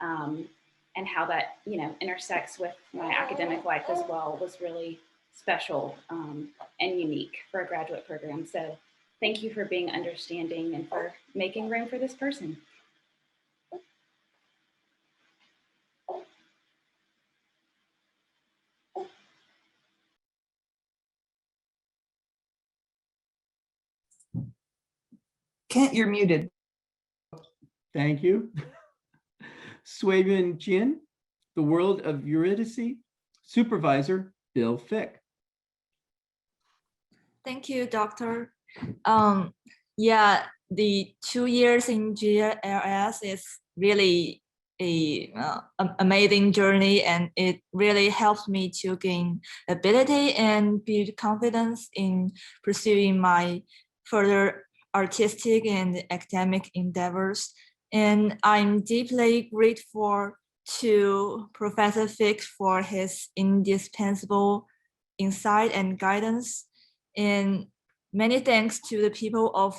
and how that, you know, intersects with my academic life as well was really special and unique for a graduate program. So thank you for being understanding and for making room for this person. Kent, you're muted. Thank you. Suiyuan Jin, The World of Eurydice, Supervisor Bill Fick. Thank you, Doctor. Yeah, the 2 years in GLS is really an amazing journey, and it really helps me to gain ability and build confidence in pursuing my further artistic and academic endeavors. And I'm deeply grateful to Professor Fick for his indispensable insight and guidance. And many thanks to the people of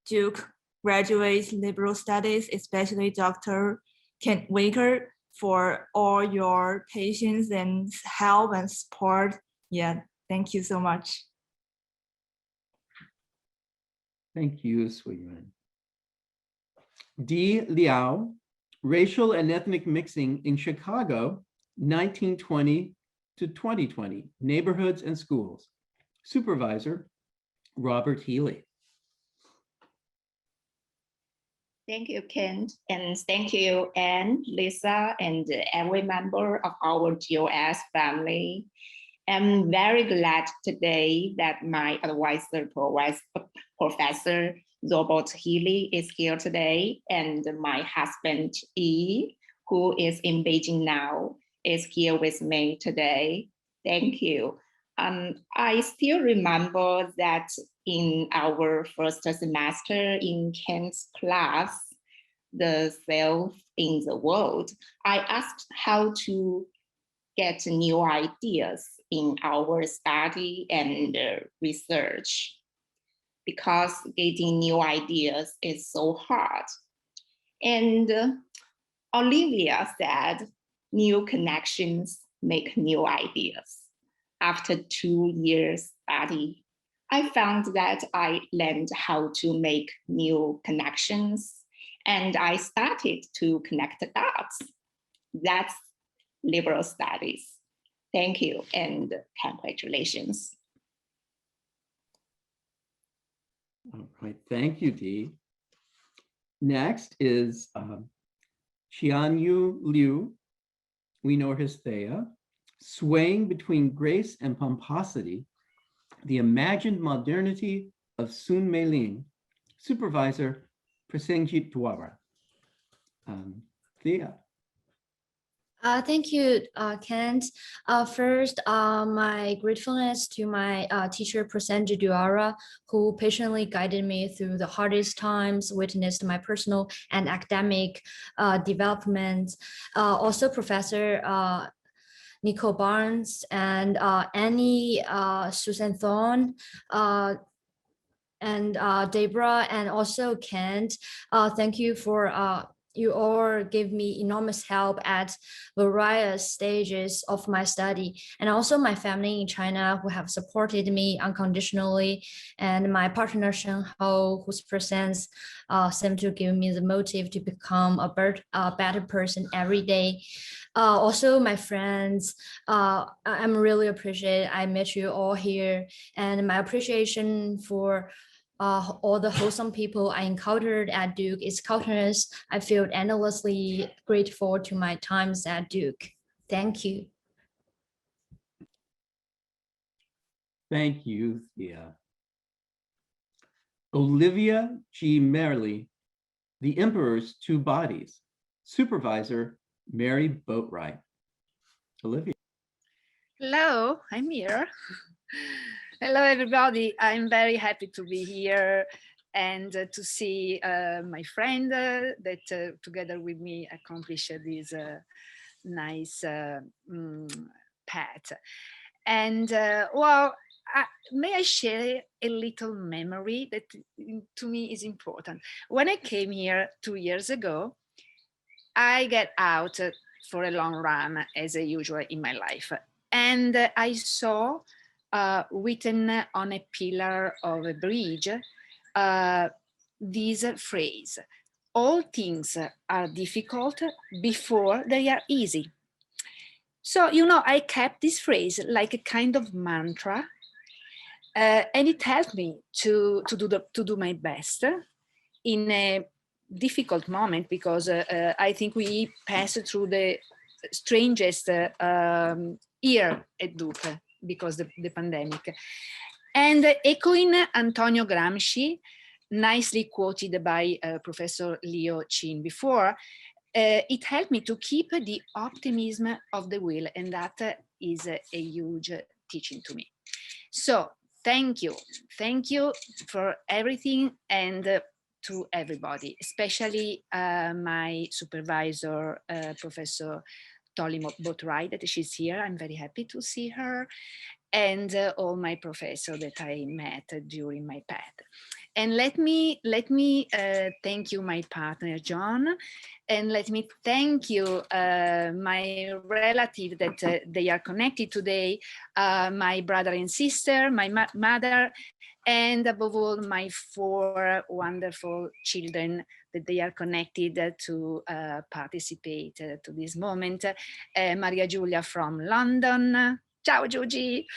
Duke Graduate Liberal Studies, especially Dr. Kent Wicker, for all your patience and help and support. Yeah, thank you so much. Thank you, Suiyuan. Di Liao, Racial and Ethnic Mixing in Chicago, 1920 to 2020, Neighborhoods and Schools. Supervisor, Robert Healy. Thank you, Kent, and thank you, Anne, Lisa, and every member of our GOS family. I'm very glad today that my advisor, Professor Robert Healy, is here today, and my husband, E, who is in Beijing now, is here with me today. Thank you. I still remember that in our first semester in Kent's class, The Self in the World, I asked how to get new ideas in our study and research, because getting new ideas is so hard. And Olivia said, new connections make new ideas. After 2 years study, I found that I learned how to make new connections, and I started to connect the dots. That's liberal studies. Thank you and congratulations. All right, thank you, Dee. Next is Qianyu Liu, we know her as Thea, Swaying Between Grace and Pomposity, The Imagined Modernity of Sun Meiling. Supervisor, Prasenjit Dwara. Thea. Thank you, Kent. First, my gratefulness to my teacher, Prasenjit Duara, who patiently guided me through the hardest times, witnessed my personal and academic development. Also, Professor Nicole Barnes and Annie, Susan Thorne, and Deborah, and also Kent. Thank you for you all gave me enormous help at various stages of my study, and also my family in China who have supported me unconditionally, and my partner Shen Ho, whose presence seemed to give me the motive to become a better person every day. Also my friends, I'm really appreciate I met you all here, and my appreciation for all the wholesome people I encountered at Duke is countless. I feel endlessly grateful to my times at Duke. Thank you. Thank you, Thea. Olivia G. Merrily, The Emperor's Two Bodies, Supervisor Mary Boatwright. Olivia. Hello, I'm here. Hello, everybody. I'm very happy to be here and to see my friend that together with me accomplished this nice path. And well, may I share a little memory that to me is important. When I came here 2 years ago, I got out for a long run as usual in my life. And I saw written on a pillar of a bridge this phrase: all things are difficult before they are easy. So, you know, I kept this phrase like a kind of mantra, and it helped me to do my best in a difficult moment, because I think we passed through the strangest year at Duke because the pandemic. And echoing Antonio Gramsci, nicely quoted by Professor Leo Chin before, it helped me to keep the optimism of the will, and that is a huge teaching to me. So thank you for everything, and to everybody, especially my supervisor, Professor Tolly Boatwright, that she's here. I'm very happy to see her, and all my professors that I met during my path. And let me thank you, my partner John, and let me thank you, my relative that they are connected today, my brother and sister, my mother, and above all, my 4 wonderful children that they are connected to participate to this moment. Maria Giulia from London. Ciao, Giugi.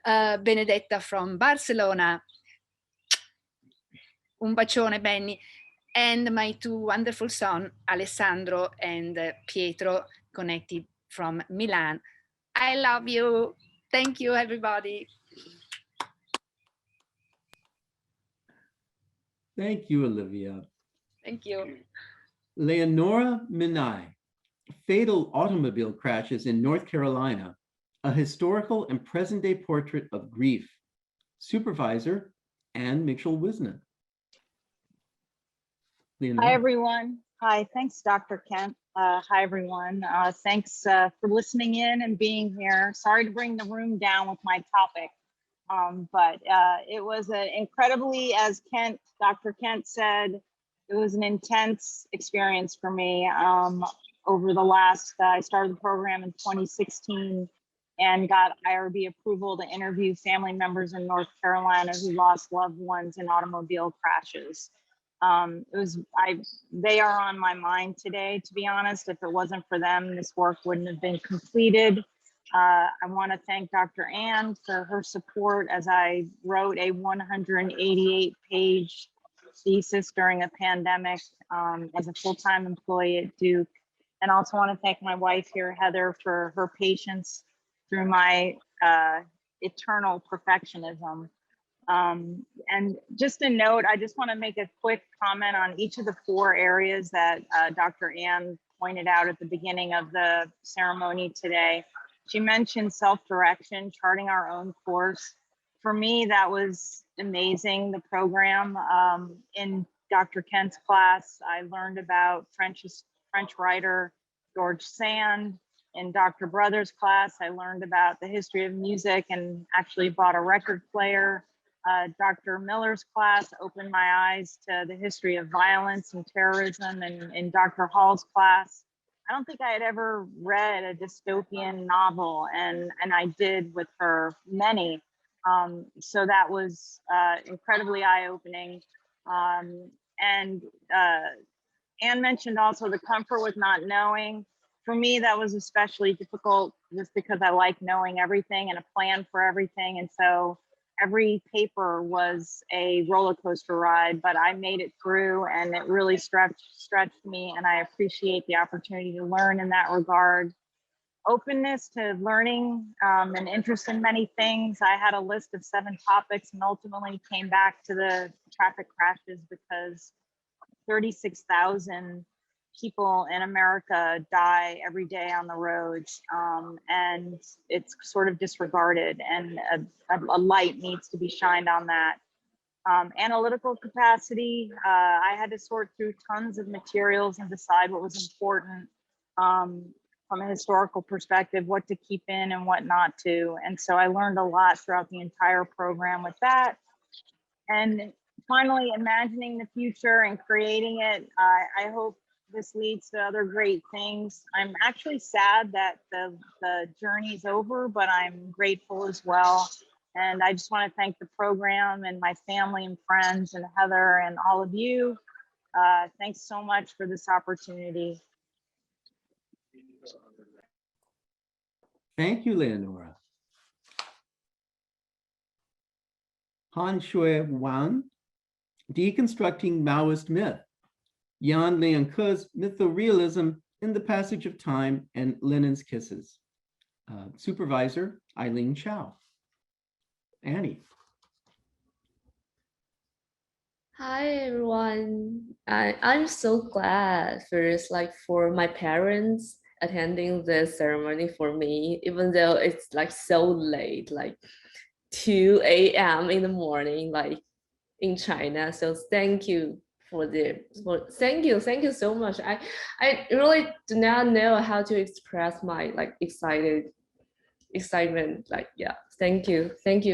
Benedetta from Barcelona. Un bacione, Benny. And my 2 wonderful sons, Alessandro and Pietro, connected from Milan. I love you. Thank you, everybody. Thank you, Olivia. Thank you. Leonora Minai, Fatal Automobile Crashes in North Carolina, a historical and present-day portrait of grief. Supervisor Ann Mitchell-Wisner. Hi, everyone. Hi, thanks, Dr. Kent. Hi, everyone. Thanks for listening in and being here. Sorry to bring the room down with my topic, but it was an incredibly, as Dr. Kent said, it was an intense experience for me over the last, I started the program in 2016 and got IRB approval to interview family members in North Carolina who lost loved ones in automobile crashes. They are on my mind today, to be honest. If it wasn't for them, this work wouldn't have been completed. I want to thank Dr. Ann for her support as I wrote a 188-page thesis during a pandemic as a full-time employee at Duke. And also want to thank my wife here, Heather, for her patience through my eternal perfectionism. And just a note, I just want to make a quick comment on each of the 4 areas that Dr. Ann pointed out at the beginning of the ceremony today. She mentioned self-direction, charting our own course. For me, that was amazing, the program. In Dr. Kent's class, I learned about French writer George Sand. In Dr. Brothers' class, I learned about the history of music and actually bought a record player. Dr. Miller's class opened my eyes to the history of violence and terrorism. And in Dr. Hall's class, I don't think I had ever read a dystopian novel, and I did with her many. So that was incredibly eye-opening. And Anne mentioned also the comfort with not knowing. For me, that was especially difficult just because I like knowing everything and a plan for everything. And so every paper was a roller coaster ride, but I made it through, and it really stretched me. And I appreciate the opportunity to learn in that regard. Openness to learning and interest in many things. I had a list of 7 topics and ultimately came back to the traffic crashes because 36,000 people in America die every day on the roads, and it's sort of disregarded, and a light needs to be shined on that. Analytical capacity, I had to sort through tons of materials and decide what was important from a historical perspective, what to keep in and what not to. And so I learned a lot throughout the entire program with that. And finally, imagining the future and creating it. I hope this leads to other great things. I'm actually sad that the journey's over, but I'm grateful as well. And I just want to thank the program and my family and friends and Heather and all of you. Thanks so much for this opportunity. Thank you, Leonora. Han Shui Wan, Deconstructing Maoist Myth, Yan Liang Ke's Mythorealism in the Passage of Time and Lenin's Kisses. Supervisor, Eileen Chow. Annie. Hi everyone. I'm so glad first, like for my parents attending the ceremony for me, even though it's like so late, like 2 a.m. in the morning, like in China. So thank you thank you so much. I really do not know how to express my like excitement. Like, yeah, thank you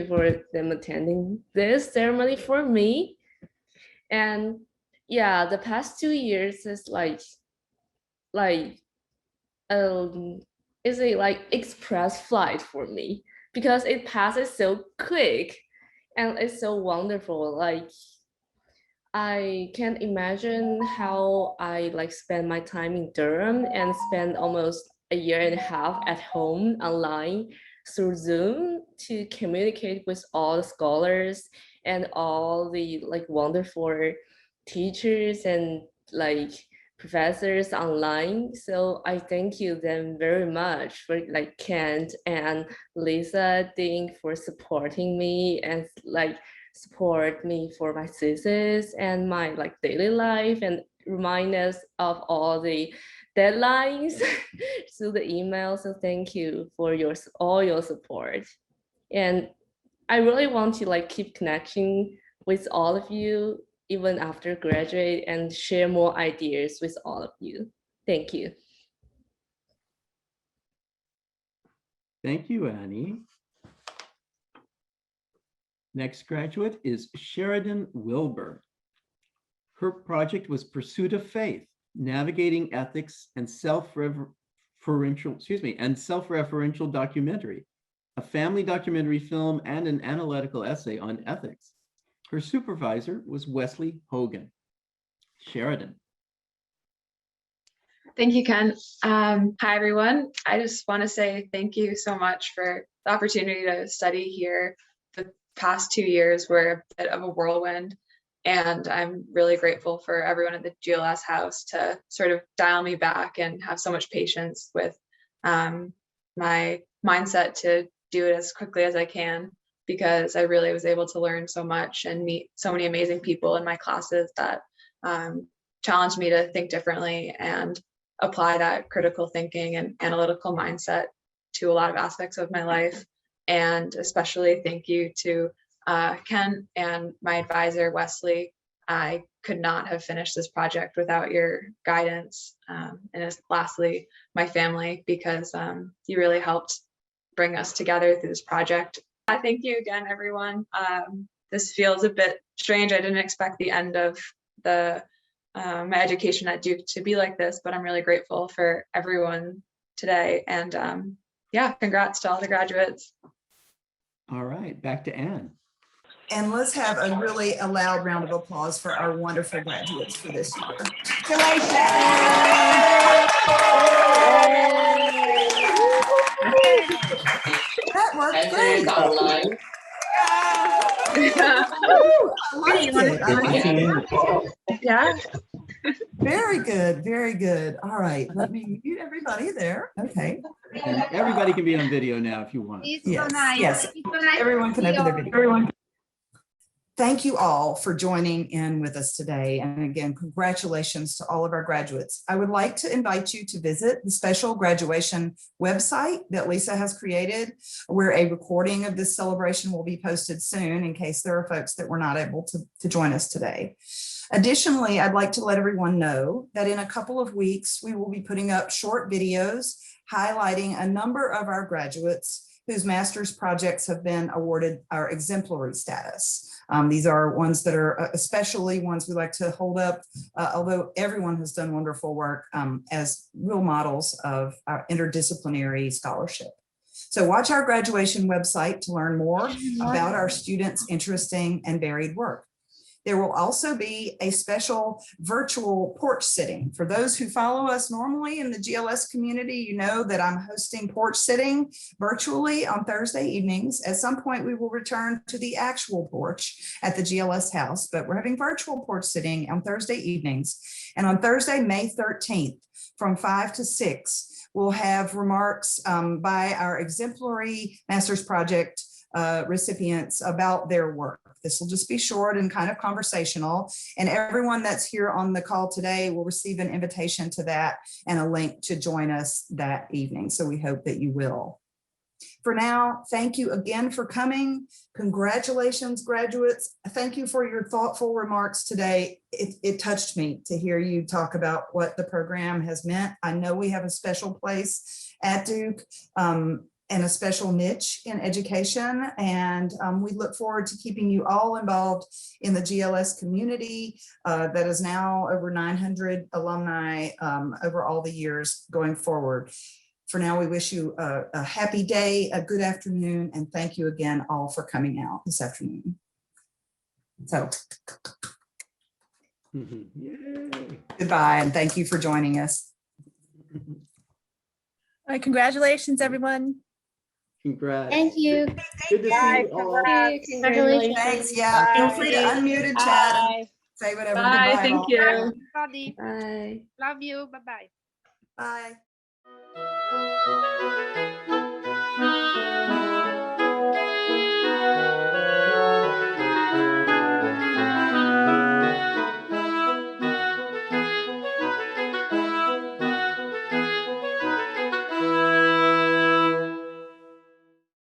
for them attending this ceremony for me. And yeah, the past 2 years is is a like express flight for me because it passes so quick and it's so wonderful. Like, I can't imagine how I like spend my time in Durham and spend almost a year and a half at home online through Zoom to communicate with all the scholars and all the like wonderful teachers and like professors online. So I thank you them very much for like Kent and Lisa Ding for supporting me and like support me for my thesis and my like daily life and remind us of all the deadlines through the email. So thank you for all your support. And I really want to like keep connecting with all of you even after graduate and share more ideas with all of you. Thank you. Thank you, Annie. Next graduate is Sheridan Wilbur. Her project was Pursuit of Faith, Navigating Ethics and Self-Referential Documentary, a family documentary film and an analytical essay on ethics. Her supervisor was Wesley Hogan. Sheridan. Thank you, Ken. Hi, everyone. I just want to say thank you so much for the opportunity to study here. The past 2 years were a bit of a whirlwind, and I'm really grateful for everyone at the GLS House to sort of dial me back and have so much patience with my mindset to do it as quickly as I can, because I really was able to learn so much and meet so many amazing people in my classes that challenged me to think differently and apply that critical thinking and analytical mindset to a lot of aspects of my life. And especially thank you to Ken and my advisor, Wesley. I could not have finished this project without your guidance. And lastly, my family, because you really helped bring us together through this project. Thank you again, everyone. This feels a bit strange. I didn't expect the end of my education at Duke to be like this, but I'm really grateful for everyone today. And yeah, congrats to all the graduates. All right, back to Anne. And let's have a really loud round of applause for our wonderful graduates for this year. That worked great. I like it. Yeah. Very good, very good. All right, let me mute everybody there. Okay. And everybody can be on video now if you want. Yes, yes. Everyone can open their video. Everyone. Thank you all for joining in with us today. And again, congratulations to all of our graduates. I would like to invite you to visit the special graduation website that Lisa has created, where a recording of this celebration will be posted soon in case there are folks that were not able to join us today. Additionally, I'd like to let everyone know that in a couple of weeks, we will be putting up short videos highlighting a number of our graduates whose master's projects have been awarded our exemplary status. These are ones that are especially ones we like to hold up, although everyone has done wonderful work as real models of our interdisciplinary scholarship. So watch our graduation website to learn more about our students' interesting and varied work. There will also be a special virtual porch sitting. For those who follow us normally in the GLS community, you know that I'm hosting porch sitting virtually on Thursday evenings. At some point, we will return to the actual porch at the GLS house, but we're having virtual porch sitting on Thursday evenings. And on Thursday, May 13th, from 5 to 6, we'll have remarks by our exemplary master's project recipients about their work. This will just be short and kind of conversational, and everyone that's here on the call today will receive an invitation to that and a link to join us that evening. So we hope that you will. For now, thank you again for coming. Congratulations, graduates. Thank you for your thoughtful remarks today. It touched me to hear you talk about what the program has meant. I know we have a special place at Duke and a special niche in education. And we look forward to keeping you all involved in the GLS community that is now over 900 alumni over all the years going forward. For now, we wish you a happy day, a good afternoon, and thank you again all for coming out this afternoon. So, goodbye, and thank you for joining us. All right, congratulations, everyone. Congrats. Thank you. Good to see you all. Congratulations. Thanks. Yeah, feel free to unmute and chat and say whatever. Bye. Goodbye, Thank all. you. Bye. Love you. Bye-bye. Bye.